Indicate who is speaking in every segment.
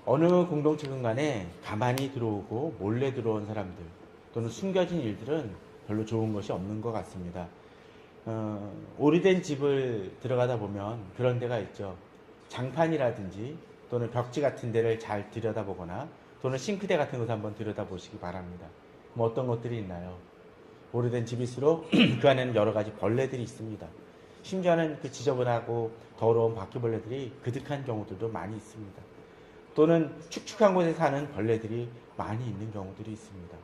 Speaker 1: 어느 공동체군 간에 가만히 들어오고 몰래 들어온 사람들 또는 숨겨진 일들은 별로 좋은 것이 없는 것 같습니다. 오래된 집을 들어가다 보면 그런 데가 있죠. 장판이라든지 또는 벽지 같은 데를 잘 들여다보거나 또는 싱크대 같은 것을 한번 들여다보시기 바랍니다. 뭐 어떤 것들이 있나요? 오래된 집일수록 그 안에는 여러 가지 벌레들이 있습니다. 심지어는 그 지저분하고 더러운 바퀴벌레들이 그득한 경우들도 많이 있습니다. 또는 축축한 곳에 사는 벌레들이 많이 있는 경우들이 있습니다.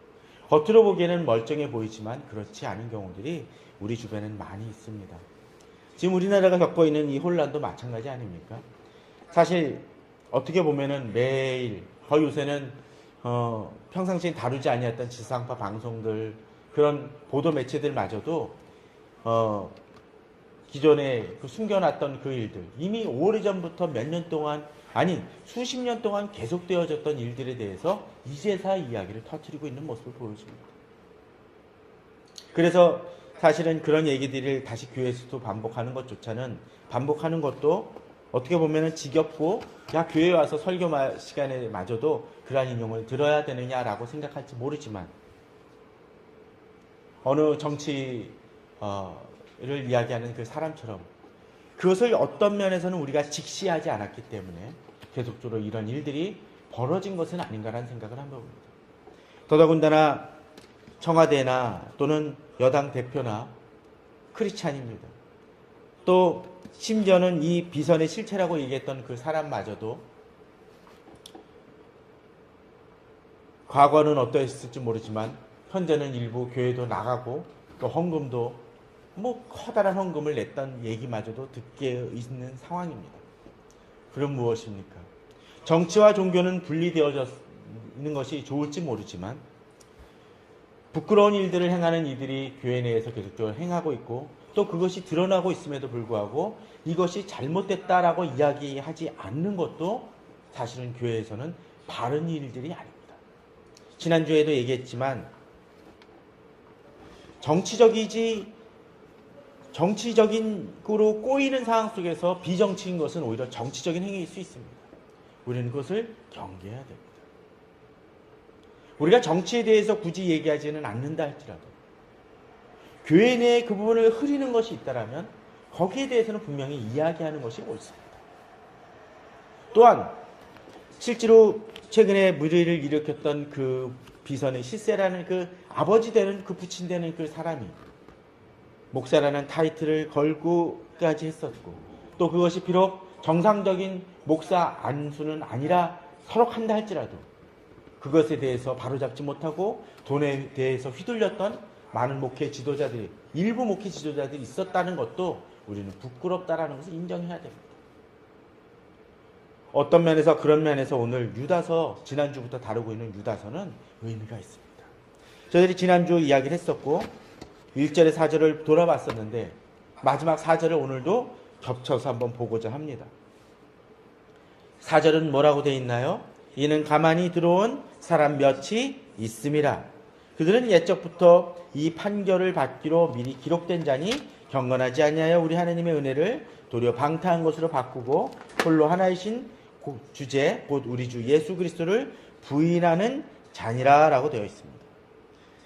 Speaker 1: 겉으로 보기에는 멀쩡해 보이지만 그렇지 않은 경우들이 우리 주변에는 많이 있습니다. 지금 우리나라가 겪고 있는 이 혼란도 마찬가지 아닙니까? 사실 어떻게 보면은 매일 거의 요새는 평상시에 다루지 아니었던 지상파 방송들 그런 보도 매체들마저도 기존에 숨겨놨던 그 일들 이미 오래전부터 몇 년 동안 아니 수십 년 동안 계속되어졌던 일들에 대해서 이제서 이야기를 터뜨리고 있는 모습을 보여줍니다. 그래서 사실은 그런 얘기들을 다시 교회에서도 반복하는 것도 어떻게 보면 지겹고 야 교회에 와서 설교 시간에 마저도 그러한 인용을 들어야 되느냐라고 생각할지 모르지만 어느 정치를 이야기하는 그 사람처럼 그것을 어떤 면에서는 우리가 직시하지 않았기 때문에 계속적으로 이런 일들이 벌어진 것은 아닌가라는 생각을 한번 봅니다. 더더군다나 청와대나 또는 여당 대표나 크리스찬입니다. 또 심지어는 이 비선의 실체라고 얘기했던 그 사람마저도 과거는 어떠했을지 모르지만 현재는 일부 교회도 나가고 또 헌금도 커다란 헌금을 냈던 얘기마저도 듣게 있는 상황입니다. 그럼 무엇입니까? 정치와 종교는 분리되어져 있는 것이 좋을지 모르지만 부끄러운 일들을 행하는 이들이 교회 내에서 계속적으로 행하고 있고 또 그것이 드러나고 있음에도 불구하고 이것이 잘못됐다라고 이야기하지 않는 것도 사실은 교회에서는 바른 일들이 아닙니다. 지난주에도 얘기했지만 정치적으로 꼬이는 상황 속에서 비정치인 것은 오히려 정치적인 행위일 수 있습니다. 우리는 그것을 경계해야 됩니다. 우리가 정치에 대해서 굳이 얘기하지는 않는다 할지라도 교회 내에 그 부분을 흐리는 것이 있다면 거기에 대해서는 분명히 이야기하는 것이 옳습니다. 또한 실제로 최근에 물의를 일으켰던 그 비선의 실세라는 그 아버지 되는 그 부친 되는 그 사람이 목사라는 타이틀을 걸고까지 했었고 또 그것이 비록 정상적인 목사 안수는 아니라 설혹한다 할지라도 그것에 대해서 바로잡지 못하고 돈에 대해서 휘둘렸던 많은 목회 지도자들이 일부 목회 지도자들이 있었다는 것도 우리는 부끄럽다라는 것을 인정해야 됩니다. 어떤 면에서 그런 면에서 오늘 유다서 지난주부터 다루고 있는 유다서는 의미가 있습니다. 저희들이 지난주 이야기를 했었고 1절의 4절을 돌아봤었는데 마지막 4절을 오늘도 겹쳐서 한번 보고자 합니다. 4절은 뭐라고 되어 있나요? 이는 가만히 들어온 사람 몇이 있음이라. 그들은 옛적부터 이 판결을 받기로 미리 기록된 자니 경건하지 아니하여 우리 하나님의 은혜를 도리어 방탕한 것으로 바꾸고 홀로 하나이신 주제 곧 우리 주 예수 그리스도를 부인하는 자니라 라고 되어 있습니다.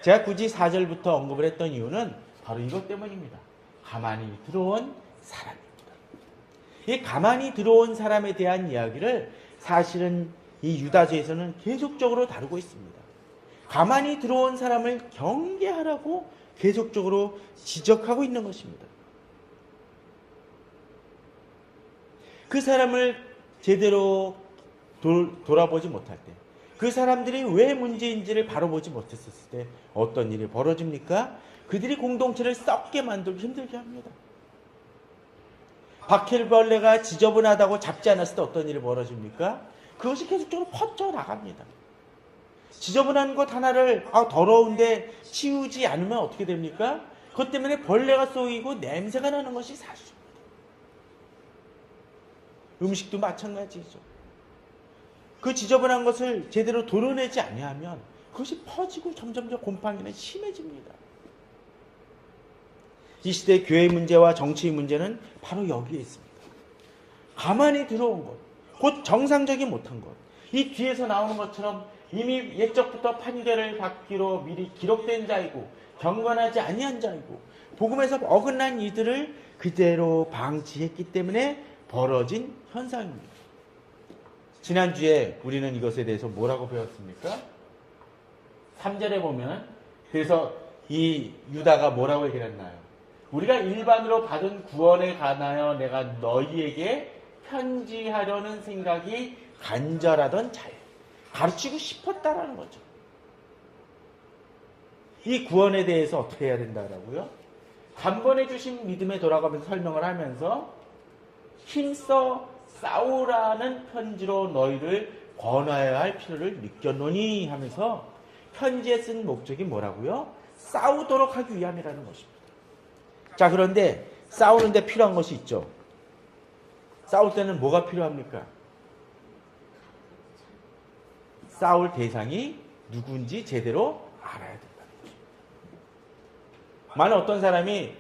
Speaker 1: 제가 굳이 4절부터 언급을 했던 이유는 바로 이것 때문입니다. 가만히 들어온 사람입니다. 이 가만히 들어온 사람에 대한 이야기를 사실은 이 유다서에서는 계속적으로 다루고 있습니다. 가만히 들어온 사람을 경계하라고 계속적으로 지적하고 있는 것입니다. 그 사람을 제대로 돌아보지 못할 때, 그 사람들이 왜 문제인지를 바로 보지 못했을 때 어떤 일이 벌어집니까? 그들이 공동체를 썩게 만들고 힘들게 합니다. 바퀴벌레가 지저분하다고 잡지 않았을 때 어떤 일이 벌어집니까? 그것이 계속적으로 퍼져나갑니다. 지저분한 것 하나를 더러운데 치우지 않으면 어떻게 됩니까? 그것 때문에 벌레가 쏘이고 냄새가 나는 것이 사실입니다. 음식도 마찬가지죠. 그 지저분한 것을 제대로 도려내지 아니하면 그것이 퍼지고 점점점 곰팡이는 심해집니다. 이 시대 교회 문제와 정치의 문제는 바로 여기에 있습니다. 가만히 들어온 것, 곧 정상적이 못한 것, 이 뒤에서 나오는 것처럼 이미 옛적부터 판결을 받기로 미리 기록된 자이고 경건하지 아니한 자이고 복음에서 어긋난 이들을 그대로 방치했기 때문에 벌어진 현상입니다. 지난주에 우리는 이것에 대해서 뭐라고 배웠습니까? 3절에 보면 그래서 이 유다가 뭐라고 얘기를 했나요? 우리가 일반으로 받은 구원에 관하여 내가 너희에게 편지하려는 생각이 간절하던 자예요. 가르치고 싶었다라는 거죠. 이 구원에 대해서 어떻게 해야 된다라고요? 단번에 주신 믿음에 돌아가면서 설명을 하면서 힘써 싸우라는 편지로 너희를 권하여야 할 필요를 느꼈노니 하면서 편지에 쓴 목적이 뭐라고요? 싸우도록 하기 위함이라는 것입니다. 자, 그런데 싸우는데 필요한 것이 있죠. 싸울 때는 뭐가 필요합니까? 싸울 대상이 누군지 제대로 알아야 된다는 거죠. 만약 어떤 사람이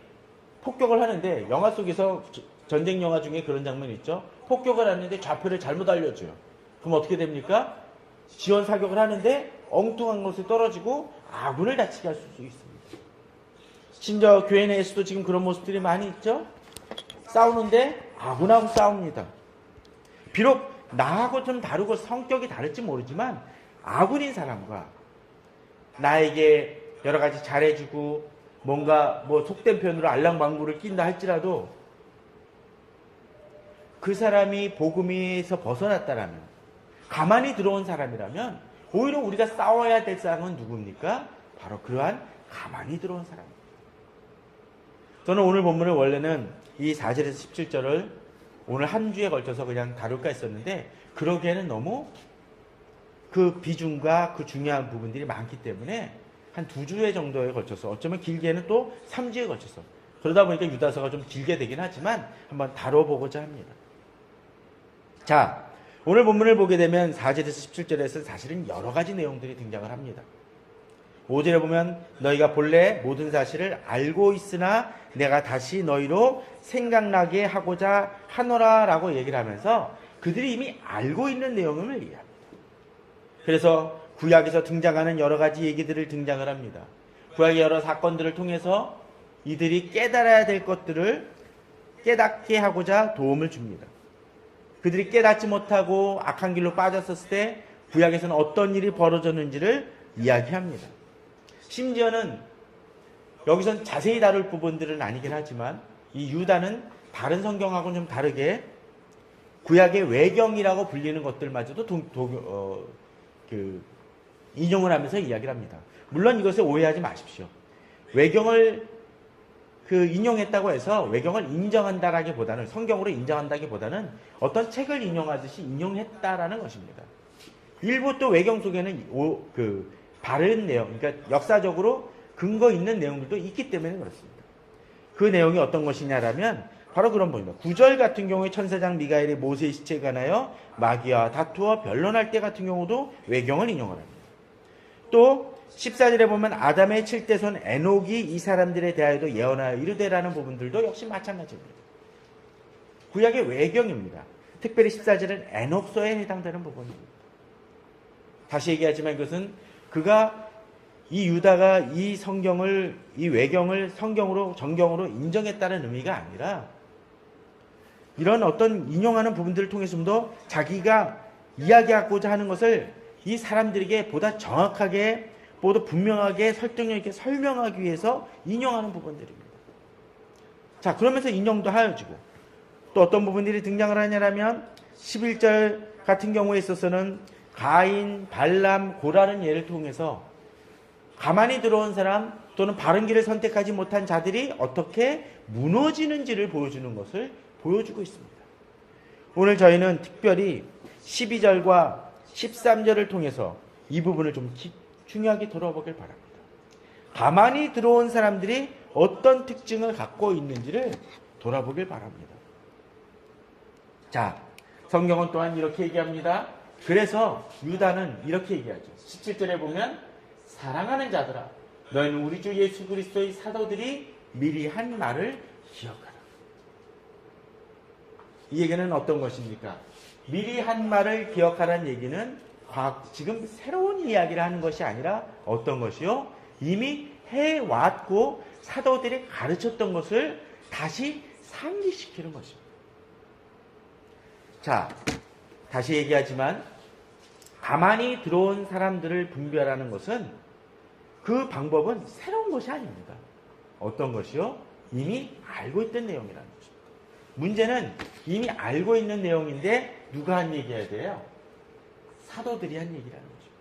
Speaker 1: 폭격을 하는데 영화 속에서 전쟁 영화 중에 그런 장면이 있죠. 폭격을 하는데 좌표를 잘못 알려줘요. 그럼 어떻게 됩니까? 지원 사격을 하는데 엉뚱한 곳에 떨어지고 아군을 다치게 할 수 있습니다. 심지어 교회 내에서도 지금 그런 모습들이 많이 있죠. 싸우는데 아군하고 싸웁니다. 비록 나하고 좀 다르고 성격이 다를지 모르지만 아군인 사람과 나에게 여러 가지 잘해주고 뭔가 속된 표현으로 알랑방구를 낀다 할지라도 그 사람이 복음에서 벗어났다라면 가만히 들어온 사람이라면 오히려 우리가 싸워야 될 사람은 누굽니까? 바로 그러한 가만히 들어온 사람입니다. 저는 오늘 본문을 원래는 이 4절에서 17절을 오늘 한 주에 걸쳐서 그냥 다룰까 했었는데 그러기에는 너무 그 비중과 그 중요한 부분들이 많기 때문에 한 2주에 정도에 걸쳐서 어쩌면 길게는 또 3주에 걸쳐서 그러다 보니까 유다서가 좀 길게 되긴 하지만 한번 다뤄보고자 합니다. 자, 오늘 본문을 보게 되면 4절에서 17절에서 사실은 여러 가지 내용들이 등장을 합니다. 5절에 보면 너희가 본래 모든 사실을 알고 있으나 내가 다시 너희로 생각나게 하고자 하노라 라고 얘기를 하면서 그들이 이미 알고 있는 내용을 얘기합니다. 그래서 구약에서 등장하는 여러 가지 얘기들을 등장을 합니다. 구약의 여러 사건들을 통해서 이들이 깨달아야 될 것들을 깨닫게 하고자 도움을 줍니다. 그들이 깨닫지 못하고 악한 길로 빠졌었을 때 구약에서는 어떤 일이 벌어졌는지를 이야기합니다. 심지어는 여기선 자세히 다룰 부분들은 아니긴 하지만 이 유다는 다른 성경하고는 좀 다르게 구약의 외경이라고 불리는 것들마저도 인용을 하면서 이야기를 합니다. 물론 이것을 오해하지 마십시오. 외경을 인용했다고 해서 외경을 인정한다라기보다는 성경으로 인정한다기보다는 어떤 책을 인용하듯이 인용했다라는 것입니다. 일부 또 외경 속에는 바른 내용, 그러니까 역사적으로 근거 있는 내용들도 있기 때문에 그렇습니다. 그 내용이 어떤 것이냐라면 바로 그런 부분입니다. 9절 같은 경우에 천사장 미가엘이 모세의 시체에 관하여 마귀와 다투어 변론할 때 같은 경우도 외경을 인용을 합니다. 또 14절에 보면 아담의 7대손 에녹이 이 사람들에 대하여도 예언하여 이르되라는 부분들도 역시 마찬가지입니다. 구약의 외경입니다. 특별히 14절은 에녹서에 해당되는 부분입니다. 다시 얘기하지만 이것은 이 유다가 이 성경을, 이 외경을 정경으로 인정했다는 의미가 아니라 이런 어떤 인용하는 부분들을 통해서 좀 더 자기가 이야기하고자 하는 것을 이 사람들에게 보다 정확하게, 보다 분명하게 설득력 있게 설명하기 위해서 인용하는 부분들입니다. 자, 그러면서 인용도 하여지고 또 어떤 부분들이 등장을 하냐면 11절 같은 경우에 있어서는 가인, 발람, 고라는 예를 통해서 가만히 들어온 사람 또는 바른 길을 선택하지 못한 자들이 어떻게 무너지는지를 보여주는 것을 보여주고 있습니다. 오늘 저희는 특별히 12절과 13절을 통해서 이 부분을 좀 중요하게 돌아보길 바랍니다. 가만히 들어온 사람들이 어떤 특징을 갖고 있는지를 돌아보길 바랍니다. 자, 성경은 또한 이렇게 얘기합니다. 그래서 유다는 이렇게 얘기하죠. 17절에 보면 사랑하는 자들아 너희는 우리 주 예수 그리스도의 사도들이 미리 한 말을 기억하라. 이 얘기는 어떤 것입니까? 미리 한 말을 기억하라는 얘기는 지금 새로운 이야기를 하는 것이 아니라 어떤 것이요? 이미 해왔고 사도들이 가르쳤던 것을 다시 상기시키는 것입니다. 자, 다시 얘기하지만 가만히 들어온 사람들을 분별하는 것은 그 방법은 새로운 것이 아닙니다. 어떤 것이요? 이미 알고 있던 내용이라는 것입니다. 문제는 이미 알고 있는 내용인데 누가 한 얘기해야 돼요? 사도들이 한 얘기라는 것입니다.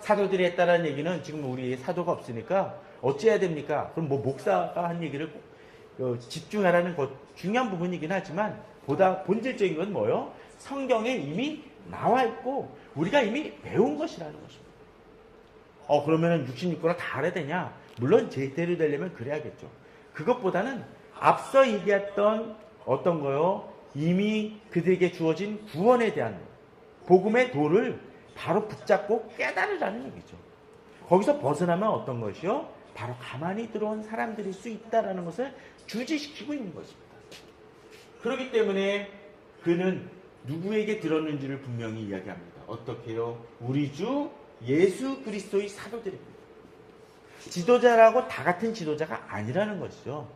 Speaker 1: 사도들이 했다는 얘기는 지금 우리 사도가 없으니까 어찌해야 됩니까? 그럼 뭐 목사가 한 얘기를 집중하라는 것 중요한 부분이긴 하지만 보다 본질적인 건 뭐예요? 성경에 이미 나와 있고 우리가 이미 배운 것이라는 것입니다. 그러면 66권을 다 알아야 되냐? 물론 제대로 되려면 그래야겠죠. 그것보다는 앞서 얘기했던 어떤 거요? 이미 그들에게 주어진 구원에 대한 복음의 도를 바로 붙잡고 깨달으라는 얘기죠. 거기서 벗어나면 어떤 것이요? 바로 가만히 들어온 사람들일 수 있다는 것을 주지시키고 있는 것입니다. 그렇기 때문에 그는 누구에게 들었는지를 분명히 이야기합니다. 어떻게요? 우리 주 예수 그리스도의 사도들입니다. 지도자라고 다 같은 지도자가 아니라는 것이죠.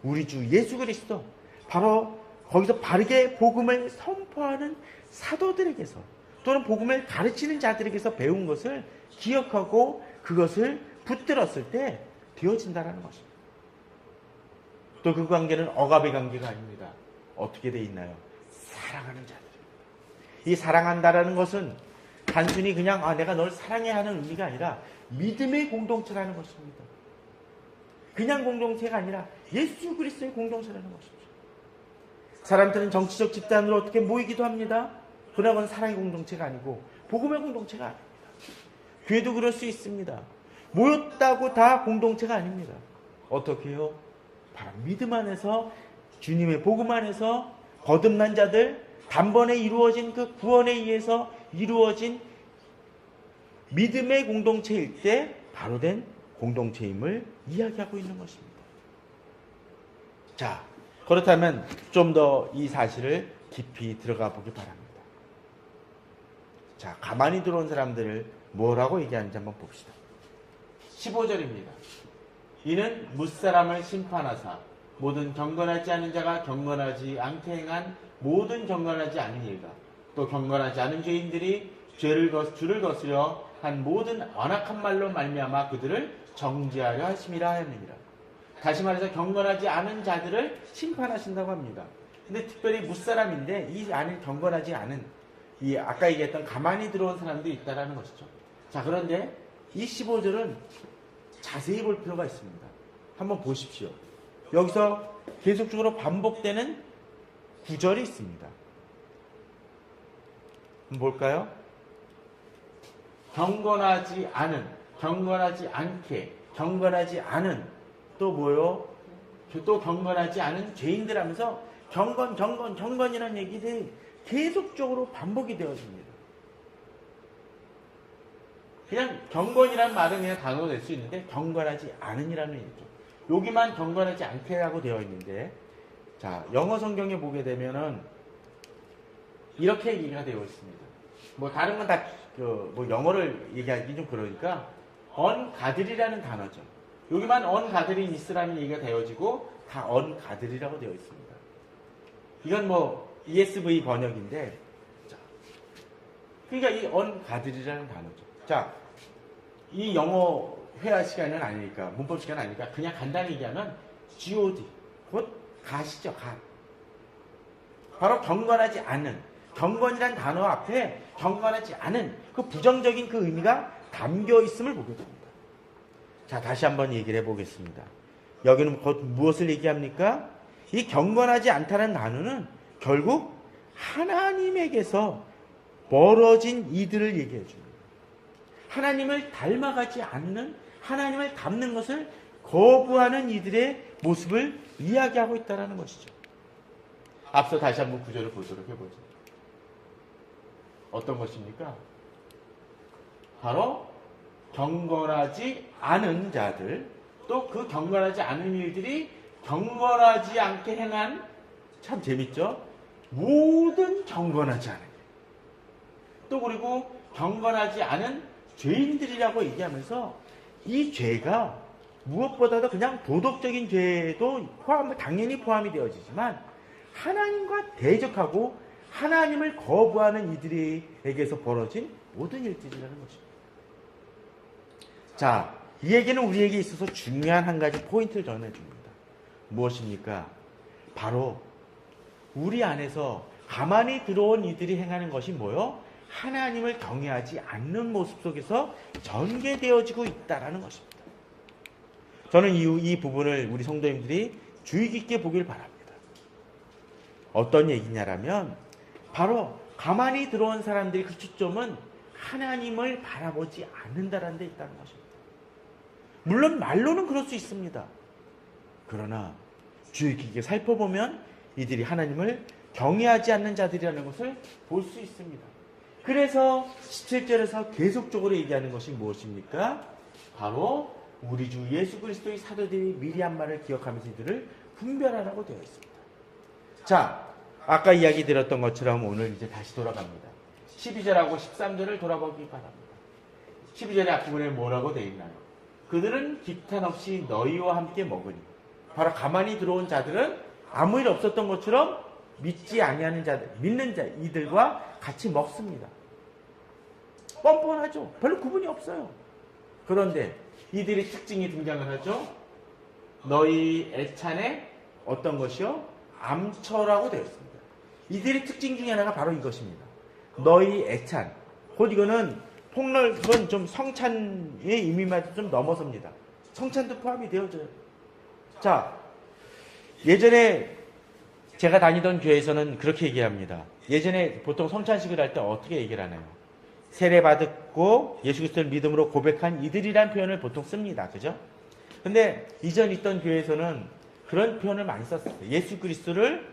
Speaker 1: 우리 주 예수 그리스도, 바로 거기서 바르게 복음을 선포하는 사도들에게서 또는 복음을 가르치는 자들에게서 배운 것을 기억하고 그것을 붙들었을 때 되어진다는 것입니다. 또 그 관계는 억압의 관계가 아닙니다. 어떻게 돼 있나요? 사랑하는 자들입니다. 이 사랑한다라는 것은 단순히 그냥 내가 널 사랑해야 하는 의미가 아니라 믿음의 공동체라는 것입니다. 그냥 공동체가 아니라 예수 그리스도의 공동체라는 것입니다. 사람들은 정치적 집단으로 어떻게 모이기도 합니다. 그러나 그건 사랑의 공동체가 아니고 복음의 공동체가 아닙니다. 교회도 그럴 수 있습니다. 모였다고 다 공동체가 아닙니다. 어떻게 해요? 바로 믿음 안에서 주님의 복음 안에서 거듭난 자들, 단번에 이루어진 그 구원에 의해서 이루어진 믿음의 공동체일 때 바로 된 공동체임을 이야기하고 있는 것입니다. 자, 그렇다면 좀 더 이 사실을 깊이 들어가 보기 바랍니다. 자, 가만히 들어온 사람들을 뭐라고 얘기하는지 한번 봅시다. 15절입니다. 이는 무사람을 심판하사 모든 경건하지 않은 자가 경건하지 않게 행한 모든 경건하지 않은 일과 또 경건하지 않은 죄인들이 주를 거스려 한 모든 언악한 말로 말미암아 그들을 정죄하려 하심이라 하느니라. 다시 말해서 경건하지 않은 자들을 심판하신다고 합니다. 근데 특별히 무사람인데 이 안에 경건하지 않은 이 아까 얘기했던 가만히 들어온 사람들이 있다라는 것이죠. 자, 그런데 이 15절은 자세히 볼 필요가 있습니다. 한번 보십시오. 여기서 계속적으로 반복되는 구절이 있습니다. 한번 볼까요? 경건하지 않은, 경건하지 않게, 경건하지 않은, 또 뭐요? 또 경건하지 않은 죄인들 하면서 경건이라는 얘기들이 계속적으로 반복이 되어집니다. 그냥 경건이라는 말은 그냥 단어로 낼 수 있는데 경건하지 않은이라는 얘기죠. 여기만 경건하지 않게라고 되어 있는데, 자, 영어 성경에 보게 되면은 이렇게 얘기가 되어 있습니다. 뭐 다른 건 다 뭐 영어를 얘기하기 좀 그러니까 ungodly라는 단어죠. 여기만 ungodly라는 얘기가 되어지고 다 ungodly라고 되어 있습니다. 이건 뭐 ESV 번역인데, 자, 그러니까 이 ungodly라는 단어죠. 자, 이 영어 회화 시간은 아니니까, 문법 시간은 아니니까 그냥 간단히 얘기하면 God, 곧 갓이죠, 갓. 바로 경건하지 않은, 경건이란 단어 앞에 경건하지 않은 그 부정적인 그 의미가 담겨 있음을 보게 됩니다. 자, 다시 한번 얘기를 해보겠습니다. 여기는 곧 무엇을 얘기합니까? 이 경건하지 않다는 단어는 결국 하나님에게서 멀어진 이들을 얘기해 줍니다. 하나님을 닮아가지 않는, 하나님을 닮는 것을 거부하는 이들의 모습을 이야기하고 있다는 것이죠. 앞서 다시 한번 구절을 보도록 해보죠. 어떤 것입니까? 바로 경건하지 않은 자들, 또 그 경건하지 않은 일들이 경건하지 않게 행한, 참 재밌죠? 모든 경건하지 않은 또 그리고 경건하지 않은 죄인들이라고 얘기하면서 이 죄가 무엇보다도 그냥 도덕적인 죄도 당연히 포함이 되어지지만 하나님과 대적하고 하나님을 거부하는 이들에게서 벌어진 모든 일들이라는 것입니다. 자, 이 얘기는 우리에게 있어서 중요한 한 가지 포인트를 전해줍니다. 무엇입니까? 바로 우리 안에서 가만히 들어온 이들이 행하는 것이 뭐요? 하나님을 경외하지 않는 모습 속에서 전개되어지고 있다는 것입니다. 저는 이 부분을 우리 성도님들이 주의 깊게 보길 바랍니다. 어떤 얘기냐라면 바로 가만히 들어온 사람들이 그 초점은 하나님을 바라보지 않는다는 데 있다는 것입니다. 물론 말로는 그럴 수 있습니다. 그러나 주의 깊게 살펴보면 이들이 하나님을 경외하지 않는 자들이라는 것을 볼 수 있습니다. 그래서 17절에서 계속적으로 얘기하는 것이 무엇입니까? 바로 우리 주 예수 그리스도의 사도들이 미리 한 말을 기억하면서 이들을 분별하라고 되어 있습니다. 자, 아까 이야기 드렸던 것처럼 오늘 이제 다시 돌아갑니다. 12절하고 13절을 돌아보기 바랍니다. 12절의 앞부분에 뭐라고 되어 있나요? 그들은 기탄 없이 너희와 함께 먹으니. 바로 가만히 들어온 자들은 아무 일 없었던 것처럼 믿지 아니하는 자들, 믿는 자 이들과 같이 먹습니다. 뻔뻔하죠. 별로 구분이 없어요. 그런데 이들의 특징이 등장을 하죠. 너희 애찬에 어떤 것이요? 암처라고 되어 있습니다. 이들의 특징 중에 하나가 바로 이것입니다. 너희 애찬. 곧 이거는 폭넓은 좀 성찬의 의미만 좀 넘어섭니다. 성찬도 포함이 되어져요. 자, 예전에 제가 다니던 교회에서는 그렇게 얘기합니다. 예전에 보통 성찬식을 할 때 어떻게 얘기를 하나요? 세례받았고 예수 그리스도를 믿음으로 고백한 이들이란 표현을 보통 씁니다. 그죠? 근데 이전 있던 교회에서는 그런 표현을 많이 썼어요. 예수 그리스도를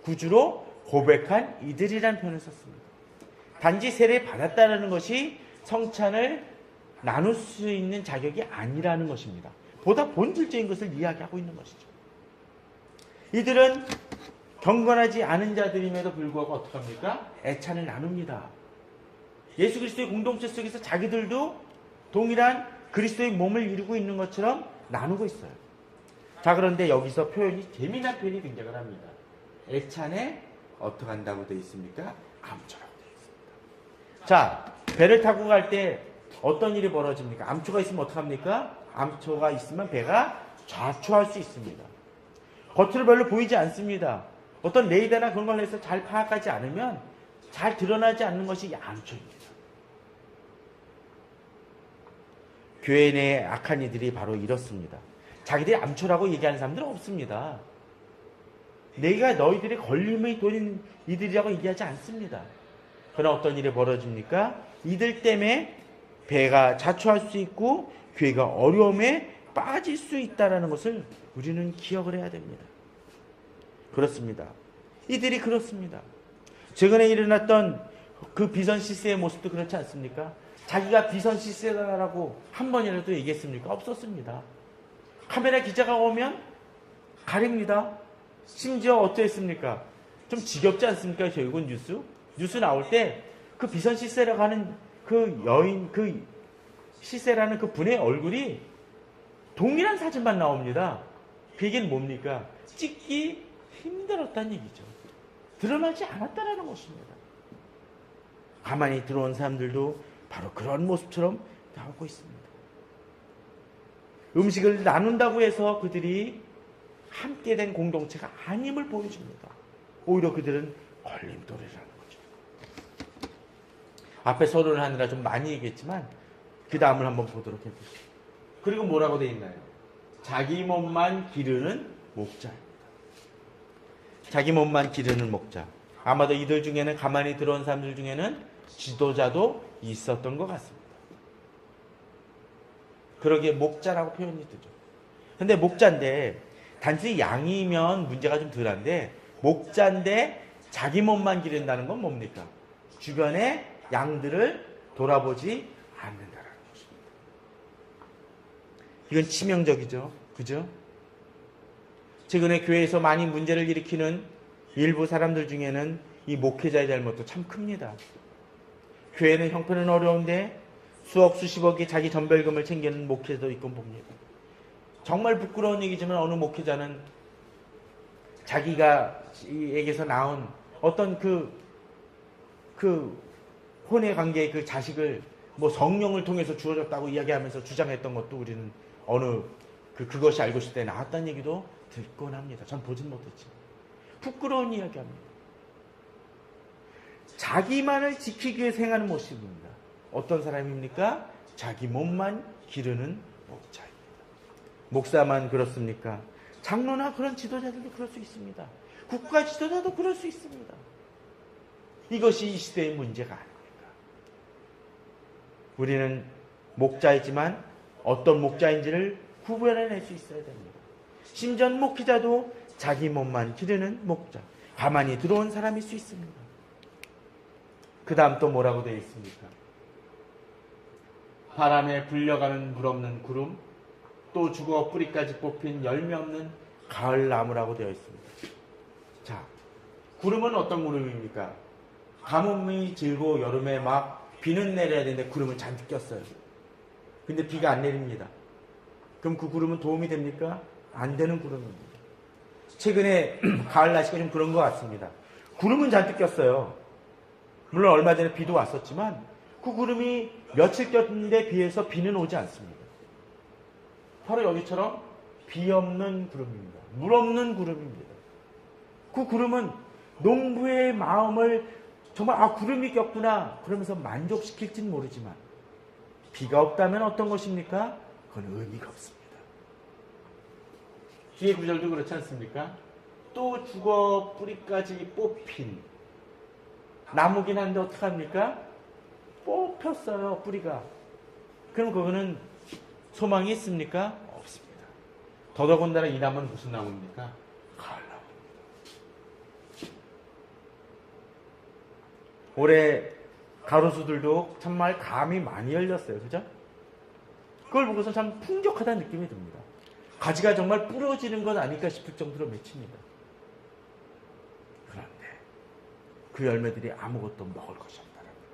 Speaker 1: 구주로 고백한 이들이란 표현을 썼습니다. 단지 세례받았다는 것이 성찬을 나눌 수 있는 자격이 아니라는 것입니다. 보다 본질적인 것을 이야기하고 있는 것이죠. 이들은 경건하지 않은 자들임에도 불구하고 어떻게 합니까? 애찬을 나눕니다. 예수 그리스도의 공동체 속에서 자기들도 동일한 그리스도의 몸을 이루고 있는 것처럼 나누고 있어요. 자, 그런데 여기서 표현이 재미난 표현이 등장을 합니다. 애찬에 어떻게 한다고 되어 있습니까? 암초라고 되어 있습니다. 자, 배를 타고 갈 때 어떤 일이 벌어집니까? 암초가 있으면 어떻게 합니까? 암초가 있으면 배가 좌초할 수 있습니다. 겉으로 별로 보이지 않습니다. 어떤 레이더나 그런 걸 해서 잘 파악하지 않으면 잘 드러나지 않는 것이 암초입니다. 교회 내의 악한 이들이 바로 이렇습니다. 자기들이 암초라고 얘기하는 사람들은 없습니다. 내가 너희들의 걸림의 돈인 이들이라고 얘기하지 않습니다. 그러나 어떤 일이 벌어집니까? 이들 때문에 배가 자초할 수 있고 교회가 어려움에 빠질 수 있다는 것을 우리는 기억을 해야 됩니다. 그렇습니다. 이들이 그렇습니다. 최근에 일어났던 그 비선 실세의 모습도 그렇지 않습니까? 자기가 비선 실세다라고 한 번이라도 얘기했습니까? 없었습니다. 카메라 기자가 오면 가립니다. 심지어 어떠했습니까? 좀 지겹지 않습니까? 결국은 뉴스 나올 때 그 비선 실세라고 하는 그 여인, 그 실세라는 그 분의 얼굴이 동일한 사진만 나옵니다. 그 얘기는 뭡니까? 찍기 힘들었다는 얘기죠. 드러나지 않았다는 것입니다. 가만히 들어온 사람들도 바로 그런 모습처럼 나오고 있습니다. 음식을 나눈다고 해서 그들이 함께 된 공동체가 아님을 보여줍니다. 오히려 그들은 걸림돌이라는 거죠. 앞에 서론을 하느라 좀 많이 얘기했지만 그 다음을 한번 보도록 해보시죠. 그리고 뭐라고 되어 있나요? 자기 몸만 기르는 목자입니다. 자기 몸만 기르는 목자. 아마도 이들 중에는 가만히 들어온 사람들 중에는 지도자도 있었던 것 같습니다. 그러기에 목자라고 표현이 되죠. 근데 목자인데 단순히 양이면 문제가 좀 덜한데 목자인데 자기 몸만 기른다는 건 뭡니까? 주변에 양들을 돌아보지 않는다라는 것입니다. 이건 치명적이죠. 그죠? 최근에 교회에서 많이 문제를 일으키는 일부 사람들 중에는 이 목회자의 잘못도 참 큽니다. 교회는 형편은 어려운데 수억 수십억의 자기 전별금을 챙기는 목회자도 있건 봅니다. 정말 부끄러운 얘기지만 어느 목회자는 자기가 에게서 낳은 어떤 그 혼의 관계의 그 자식을 뭐 성령을 통해서 주어졌다고 이야기하면서 주장했던 것도 우리는 어느 그것이 알고 있을 때 나왔다는 얘기도 듣곤 합니다. 전 보진 못했지만 부끄러운 이야기합니다. 자기만을 지키기 위해 행하는 모습입니다. 어떤 사람입니까? 자기 몸만 기르는 목자입니다. 목사만 그렇습니까? 장로나 그런 지도자들도 그럴 수 있습니다. 국가 지도자도 그럴 수 있습니다. 이것이 이 시대의 문제가 아닙니까? 우리는 목자이지만 어떤 목자인지를 구별해낼 수 있어야 됩니다. 심지어 목회자도 자기 몸만 기르는 목자, 가만히 들어온 사람일 수 있습니다. 그 다음 또 뭐라고 되어 있습니까? 바람에 불려가는 물 없는 구름, 또 죽어 뿌리까지 뽑힌 열매 없는 가을 나무라고 되어 있습니다. 자, 구름은 어떤 구름입니까? 가뭄이 질고 여름에 막 비는 내려야 되는데 구름을 잔뜩 꼈어요. 근데 비가 안 내립니다. 그럼 그 구름은 도움이 됩니까? 안 되는 구름입니다. 최근에 가을 날씨가 좀 그런 것 같습니다. 구름은 잔뜩 꼈어요. 물론 얼마 전에 비도 왔었지만 그 구름이 며칠 꼈는데 비해서 비는 오지 않습니다. 바로 여기처럼 비 없는 구름입니다. 물 없는 구름입니다. 그 구름은 농부의 마음을 정말 구름이 꼈구나 그러면서 만족시킬지는 모르지만 비가 없다면 어떤 것입니까? 그건 의미가 없습니다. 뒤에 구절도 그렇지 않습니까? 또 죽어 뿌리까지 뽑힌 나무긴 한데 어떡합니까? 뽑혔어요, 뿌리가. 그럼 그거는 소망이 있습니까? 없습니다. 더더군다나 이 나무는 무슨 나무입니까? 가을 나무입니다. 올해 가로수들도 정말 감이 많이 열렸어요. 그죠? 그걸 보고서 참 풍족하다는 느낌이 듭니다. 가지가 정말 부러지는 건 아닐까 싶을 정도로 맺힙니다. 그런데 그 열매들이 아무것도 먹을 것이 없다는 거예요.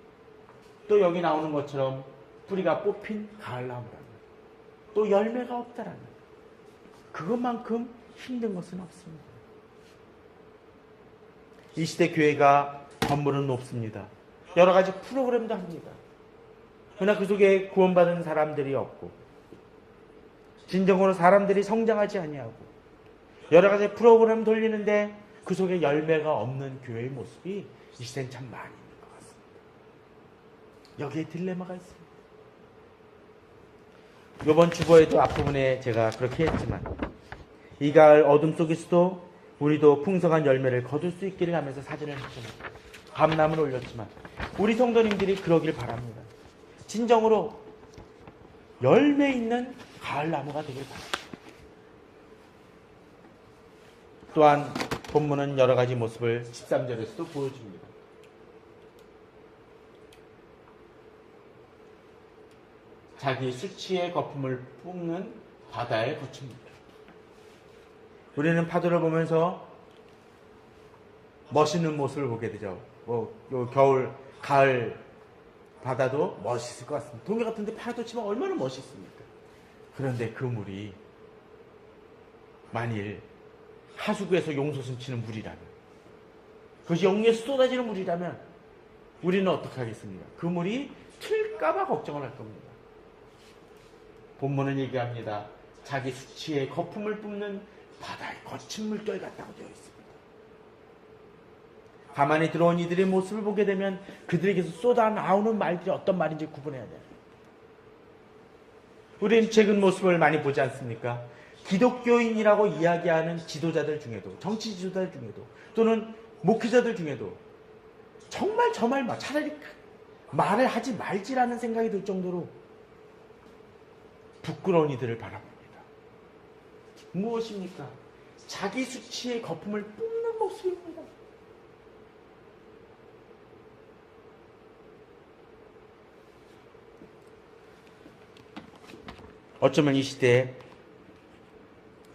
Speaker 1: 또 여기 나오는 것처럼 뿌리가 뽑힌 가을 나무라는 거예요. 또 열매가 없다라는 거예요. 그것만큼 힘든 것은 없습니다. 이 시대 교회가 건물은 높습니다. 여러 가지 프로그램도 합니다. 그러나 그 속에 구원받은 사람들이 없고 진정으로 사람들이 성장하지 아니하고 여러 가지 프로그램 돌리는데 그 속에 열매가 없는 교회의 모습이 이 시대는 참 많이 있는 것 같습니다. 여기에 딜레마가 있습니다. 이번 주보에도 앞부분에 제가 그렇게 했지만 이 가을 어둠 속에서도 우리도 풍성한 열매를 거둘 수 있기를 하면서 사진을 했지만 감람을 올렸지만 우리 성도님들이 그러길 바랍니다. 진정으로 열매 있는 가을 나무가 되길 바랍니다. 또한 본문은 여러 가지 모습을 13절에서도 보여줍니다. 자기 수치의 거품을 뿜는 바다의 거침입니다. 우리는 파도를 보면서 멋있는 모습을 보게 되죠. 요 겨울, 가을 바다도 멋있을 것 같습니다. 동해 같은데 파도 치면 얼마나 멋있습니까? 그런데 그 물이 만일 하수구에서 용솟음 치는 물이라면, 그것이 영리에서 쏟아지는 물이라면 우리는 어떻게 하겠습니까? 그 물이 틀까봐 걱정을 할 겁니다. 본문은 얘기합니다. 자기 수치의 거품을 뿜는 바다의 거친 물결 같다고 되어 있습니다. 가만히 들어온 이들의 모습을 보게 되면 그들에게서 쏟아나오는 말들이 어떤 말인지 구분해야 돼요. 우리는 최근 모습을 많이 보지 않습니까? 기독교인이라고 이야기하는 지도자들 중에도, 정치 지도자들 중에도, 또는 목회자들 중에도 정말 저 말 차라리 말을 하지 말지라는 생각이 들 정도로 부끄러운 이들을 바라봅니다. 무엇입니까? 자기 수치의 거품을 뿜는 모습입니다. 어쩌면 이 시대에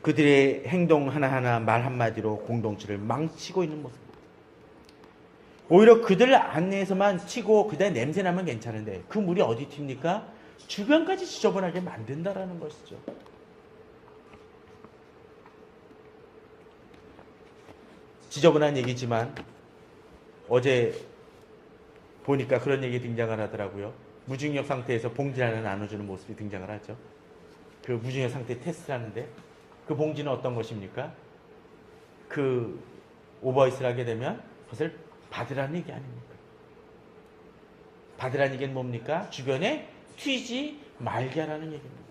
Speaker 1: 그들의 행동 하나하나 말 한마디로 공동체를 망치고 있는 모습입니다. 오히려 그들 안에서만 튀고 그다음에 냄새 나면 괜찮은데 그 물이 어디 튑니까? 주변까지 지저분하게 만든다라는 것이죠. 지저분한 얘기지만 어제 보니까 그런 얘기 등장을 하더라고요. 무중력 상태에서 봉지 하나 나눠주는 모습이 등장을 하죠. 그 무중력 상태 테스트를 하는데 그 봉지는 어떤 것입니까? 그 오버잇을 하게 되면 그것을 받으라는 얘기 아닙니까? 받으라는 얘기는 뭡니까? 주변에 튀지 말게 하라는 얘기입니다.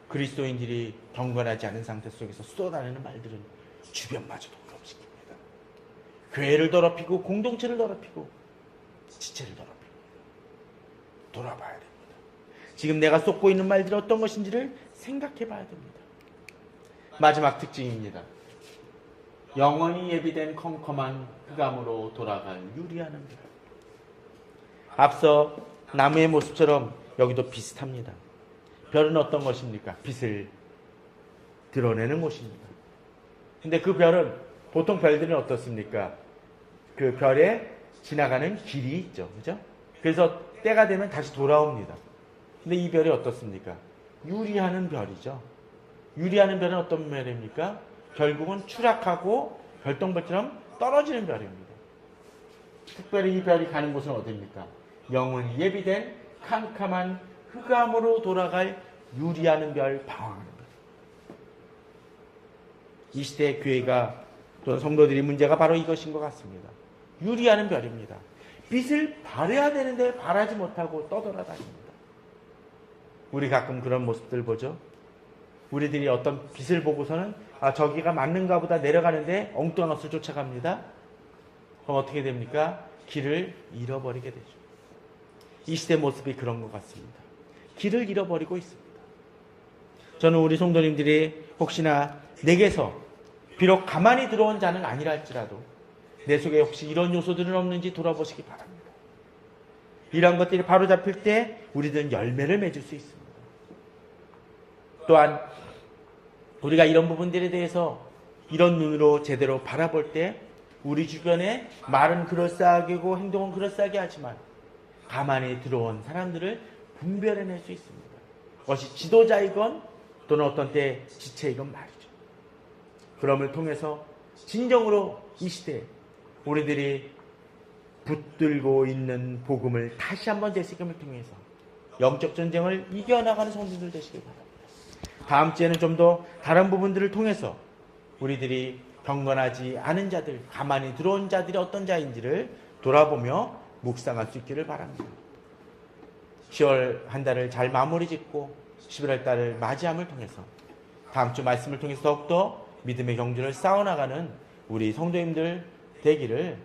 Speaker 1: 그리스도인들이 경건하지 않은 상태 속에서 쏟아내는 말들은 주변마저도 부럽시킵니다. 교회를 더럽히고 공동체를 더럽히고 지체를 더럽히고 돌아봐야 됩니다. 지금 내가 쏟고 있는 말들이 어떤 것인지를 생각해 봐야 됩니다. 마지막 특징입니다. 영원히 예비된 컴컴한 흑암으로 돌아갈 유리하는 별. 앞서 나무의 모습처럼 여기도 비슷합니다. 별은 어떤 것입니까? 빛을 드러내는 곳입니다. 근데 그 별은 보통 별들은 어떻습니까? 그 별에 지나가는 길이 있죠. 그죠? 그래서 때가 되면 다시 돌아옵니다. 근데 이 별이 어떻습니까? 유리하는 별이죠. 유리하는 별은 어떤 별입니까? 결국은 추락하고 별똥별처럼 떨어지는 별입니다. 특별히 이 별이 가는 곳은 어디입니까? 영원히 예비된 캄캄한 흑암으로 돌아갈 유리하는 별, 방황하는 별. 이 시대의 교회가 또 성도들이 문제가 바로 이것인 것 같습니다. 유리하는 별입니다. 빛을 발해야 되는데 발하지 못하고 떠돌아다닙니다. 우리 가끔 그런 모습들 보죠. 우리들이 어떤 빛을 보고서는 저기가 맞는가 보다 내려가는데 엉뚱한 것을 쫓아갑니다. 그럼 어떻게 됩니까? 길을 잃어버리게 되죠. 이 시대 모습이 그런 것 같습니다. 길을 잃어버리고 있습니다. 저는 우리 성도님들이 혹시나 내게서 비록 가만히 들어온 자는 아니라 할지라도 내 속에 혹시 이런 요소들은 없는지 돌아보시기 바랍니다. 이러한 것들이 바로잡힐 때 우리들은 열매를 맺을 수 있습니다. 또한 우리가 이런 부분들에 대해서 이런 눈으로 제대로 바라볼 때 우리 주변에 말은 그럴싸하게고 행동은 그럴싸하게 하지만 가만히 들어온 사람들을 분별해낼 수 있습니다. 그것이 지도자이건 또는 어떤 때 지체이건 말이죠. 그럼을 통해서 진정으로 이 시대에 우리들이 붙들고 있는 복음을 다시 한번 되새김을 통해서 영적 전쟁을 이겨나가는 성도들 되시길 바랍니다. 다음 주에는 좀 더 다른 부분들을 통해서 우리들이 경건하지 않은 자들, 가만히 들어온 자들이 어떤 자인지를 돌아보며 묵상할 수 있기를 바랍니다. 10월 한 달을 잘 마무리 짓고 11월 달을 맞이함을 통해서 다음 주 말씀을 통해서 더욱더 믿음의 경주를 쌓아나가는 우리 성도님들 되기를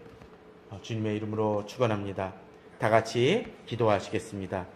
Speaker 1: 주님의 이름으로 축원합니다. 다 같이 기도하시겠습니다.